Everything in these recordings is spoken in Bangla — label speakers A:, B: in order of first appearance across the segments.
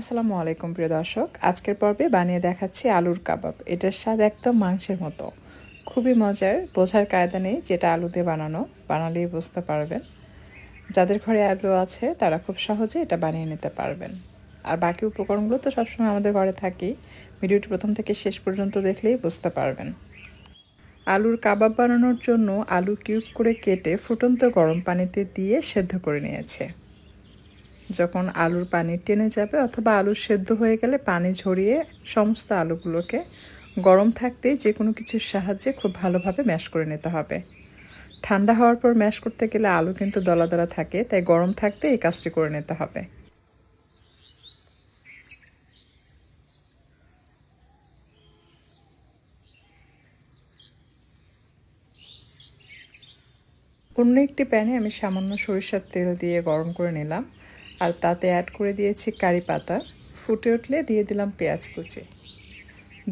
A: আসসালামু আলাইকুম প্রিয় দর্শক, আজকের পর্বে বানিয়ে দেখাচ্ছি আলুর কাবাব। এটার স্বাদ একদম মাংসের মতো, খুবই মজার। বোঝার কায়দা নেই যেটা আলু দিয়ে বানানো, বানালেই বুঝতে পারবেন। যাদের ঘরে আলু আছে তারা খুব সহজে এটা বানিয়ে নিতে পারবেন। আর বাকি উপকরণগুলো তো সবসময় আমাদের ঘরে থাকেই। ভিডিওটি প্রথম থেকে শেষ পর্যন্ত দেখলেই বুঝতে পারবেন। আলুর কাবাব বানানোর জন্য আলু কিউব করে কেটে ফুটন্ত গরম পানিতে দিয়ে সেদ্ধ করে নিয়েছে। যখন আলুর পানি টেনে যাবে অথবা আলু সেদ্ধ হয়ে গেলে পানি ঝরিয়ে সমস্ত আলুগুলোকে গরম থাকতেই যে কোনো কিছুর সাহায্যে খুব ভালোভাবে ম্যাশ করে নিতে হবে। ঠান্ডা হওয়ার পর ম্যাশ করতে গেলে আলু কিন্তু দলা দলা থাকে, তাই গরম থাকতে এই কাজটি করে নিতে হবে। অন্য একটি প্যানে আমি সামান্য সরিষার তেল দিয়ে গরম করে নিলাম, আর তাতে অ্যাড করে দিয়েছি কারি পাতা। ফুটে উঠলে দিয়ে দিলাম পেঁয়াজ কুচি,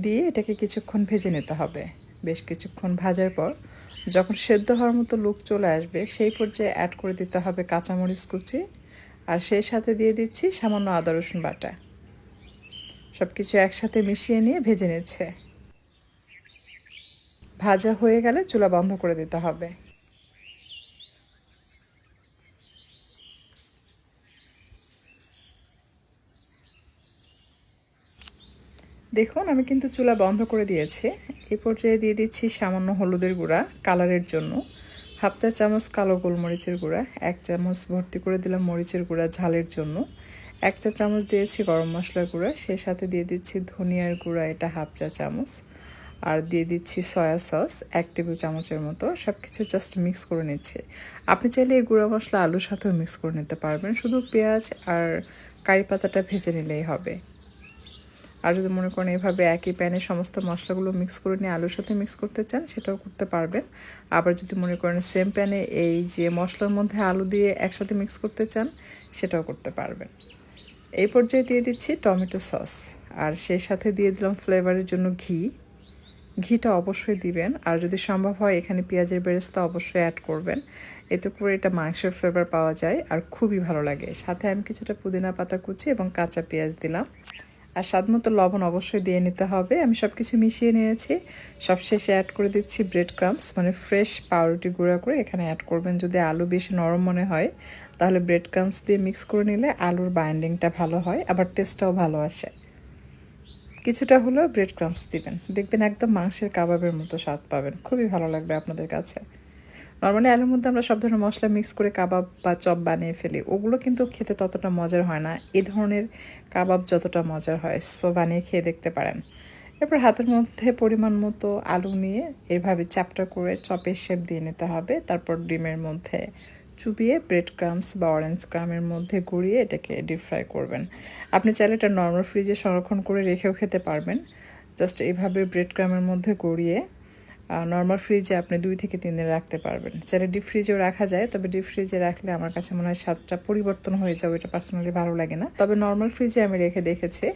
A: দিয়ে এটাকে কিছুক্ষণ ভেজে নিতে হবে। বেশ কিছুক্ষণ ভাজার পর যখন সেদ্ধ হওয়ার মতো লুক চলে আসবে সেই পর্যায়ে অ্যাড করে দিতে হবে কাঁচামরিচ কুচি, আর সেই সাথে দিয়ে দিচ্ছি সামান্য আদা রসুন বাটা। সব কিছু একসাথে মিশিয়ে নিয়ে ভেজে নিচ্ছে। ভাজা হয়ে গেলে চুলা বন্ধ করে দিতে হবে। দেখুন আমি কিন্তু চুলা বন্ধ করে দিয়েছি। এই পর্যায়ে দিয়ে দিচ্ছি সামান্য হলুদের গুঁড়া কালারের জন্য, হাফ চা চামচ কালো গোলমরিচের গুঁড়া, 1 চামচ ভর্তি করে দিলাম মরিচের গুঁড়া ঝালের জন্য, 1 চা চামচ দিয়েছি গরম মশলার গুঁড়া, সেই সাথে দিয়ে দিচ্ছি ধনিয়ার গুঁড়া, এটা হাফ চা চামচ, আর দিয়ে দিচ্ছি সয়া সস 1 টেবিল চামচের মতো। সব কিছু জাস্ট মিক্স করে নিচ্ছি। আপনি চাইলে এই গুঁড়া মশলা আলুর সাথেও মিক্স করে নিতে পারবেন, শুধু পেঁয়াজ আর কারি পাতাটা ভেজে নিলেই হবে। আর যদি মনে করেন এভাবে একই প্যানে সমস্ত মশলাগুলো মিক্স করে নিয়ে আলুর সাথে মিক্স করতে চান সেটাও করতে পারবেন। আবার যদি মনে করেন সেম প্যানে এই যে মশলার মধ্যে আলু দিয়ে একসাথে মিক্স করতে চান সেটাও করতে পারবেন। এই পর্যায়ে দিয়ে দিচ্ছি টমেটো সস, আর সেই সাথে দিয়ে দিলাম ফ্লেভারের জন্য ঘিটা অবশ্যই দিবেন। আর যদি সম্ভব হয় এখানে পেঁয়াজের বেরেস্তা অবশ্যই অ্যাড করবেন, এতে করে এটা মাংসের ফ্লেভার পাওয়া যায় আর খুবই ভালো লাগে। সাথে আমি কিছুটা পুদিনা পাতা কুচি এবং কাঁচা পেঁয়াজ দিলাম, আর স্বাদমতো লবণ অবশ্যই দিয়ে নিতে হবে। আমি সব কিছু মিশিয়ে নিয়েছি। সবশেষে অ্যাড করে দিচ্ছি ব্রেড ক্রাম্বস, মানে ফ্রেশ পাউরুটি গুঁড়া করে এখানে অ্যাড করবেন। যদি আলু বেশি নরম মনে হয় তাহলে ব্রেড ক্রাম্বস দিয়ে মিক্স করে নিলে আলুর বাইন্ডিংটা ভালো হয়, আবার টেস্টটাও ভালো আসে। কিছুটা হলেও ব্রেড ক্রাম্বস দিবেন, দেখবেন একদম মাংসের কাবাবের মতো স্বাদ পাবেন, খুবই ভালো লাগবে আপনাদের কাছে। নর্মালি আলুর মধ্যে আমরা সব ধরনের মশলা মিক্স করে কাবাব বা চপ বানিয়ে ফেলি, ওগুলো কিন্তু খেতে ততটা মজার হয় না। এই ধরনের কাবাব যতটা মজার হয়, সো বানিয়ে খেয়ে দেখতে পারেন। এরপর হাতের মধ্যে পরিমাণ মতো আলু নিয়ে এভাবে চ্যাপটা করে চপের শেপ দিয়ে নিতে হবে। তারপর ডিমের মধ্যে চুবিয়ে ব্রেড ক্রাম্বস বা অরেঞ্জ ক্রামের মধ্যে গড়িয়ে এটাকে ডিপ ফ্রাই করবেন। আপনি চাইলে এটা নর্মাল ফ্রিজে সংরক্ষণ করে রেখেও খেতে পারবেন। জাস্ট এইভাবে ব্রেড ক্রামের মধ্যে গড়িয়ে নর্মাল ফ্রিজে আপনি 2 থেকে 3 দিন রাখতে পারবেন। চাইলে ডিপ ফ্রিজেও রাখা যায়, তবে ডিপ ফ্রিজে রাখলে আমার কাছে মনে হয় স্বাদটা পরিবর্তন হয়ে যাবে, এটা পার্সোনালি ভালো লাগে না। তবে নর্মাল ফ্রিজে আমি রেখে দেখেছি,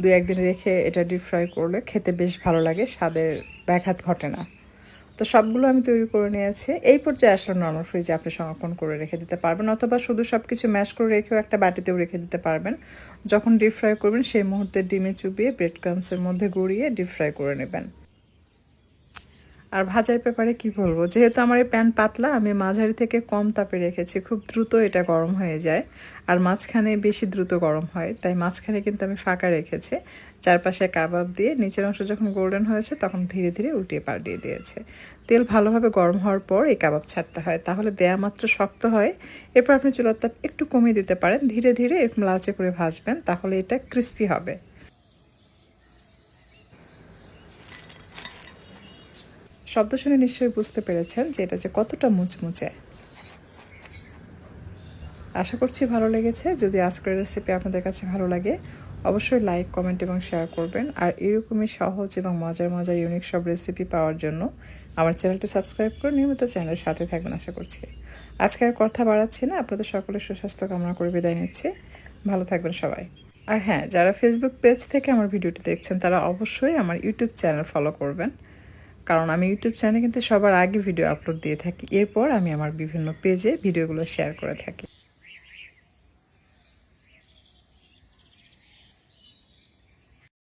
A: 2-1 দিন রেখে এটা ডিপ ফ্রাই করলে খেতে বেশ ভালো লাগে, স্বাদের ব্যাঘাত ঘটে না। তো সবগুলো আমি তৈরি করে নিয়েছি। এই পর্যায়ে আসলে নর্মাল ফ্রিজে আপনি সংরক্ষণ করে রেখে দিতে পারবেন, অথবা শুধু সব কিছু ম্যাশ করে রেখেও একটা বাটিতেও রেখে দিতে পারবেন। যখন ডিপ ফ্রাই করবেন সেই মুহূর্তে ডিমে চুবিয়ে ব্রেড ক্রাম্বসের মধ্যে গড়িয়ে ডিপ ফ্রাই করে নেবেন। আর ভাজার ব্যাপারে কি বলবো, যেহেতু আমার এই প্যান পাতলা, আমি মাঝারি থেকে কম তাপে রেখেছি, খুব দ্রুত এটা গরম হয়ে যায়। আর মাঝখানে বেশি দ্রুত গরম হয়, তাই মাঝখানে কিন্তু আমি ফাঁকা রেখেছি। চারপাশে কাবাব দিয়ে নিচের অংশ যখন গোল্ডেন হয়েছে তখন ধীরে ধীরে উল্টিয়ে পাল্টিয়ে দিয়েছে। তেল ভালোভাবে গরম হওয়ার পর এই কাবাব ছাড়তে হয়, তাহলে দেয়া মাত্র শক্ত হয়। এরপর আপনি চুলার তাপ একটু কমিয়ে দিতে পারেন, ধীরে ধীরে এরকম লালচে করে ভাজবেন, তাহলে এটা ক্রিস্পি হবে। শব্দ শুনে নিশ্চয়ই বুঝতে পেরেছেন যে এটা যে কতটা মুচমুচে। আশা করছি ভালো লেগেছে। যদি আজকের রেসিপি আপনাদের কাছে ভালো লাগে অবশ্যই লাইক, কমেন্ট এবং শেয়ার করবেন। আর এরকমই সহজ এবং মজার মজার ইউনিক সব রেসিপি পাওয়ার জন্য আমার চ্যানেলটি সাবস্ক্রাইব করে নিয়মিত চ্যানেলের সাথে থাকবেন আশা করছি। আজকে আর কথা বাড়াচ্ছি না, আপনাদের সকলের সুস্বাস্থ্য কামনা করে বিদায় নিচ্ছি। ভালো থাকবেন সবাই। আর হ্যাঁ, যারা ফেসবুক পেজ থেকে আমার ভিডিওটি দেখছেন তারা অবশ্যই আমার ইউটিউব চ্যানেল ফলো করবেন, কারণ আমি ইউটিউব চ্যানেলে কিন্তু সবার আগে ভিডিও আপলোড দিয়ে থাকি, এরপর আমি আমার বিভিন্ন পেজে ভিডিওগুলো শেয়ার করে থাকি।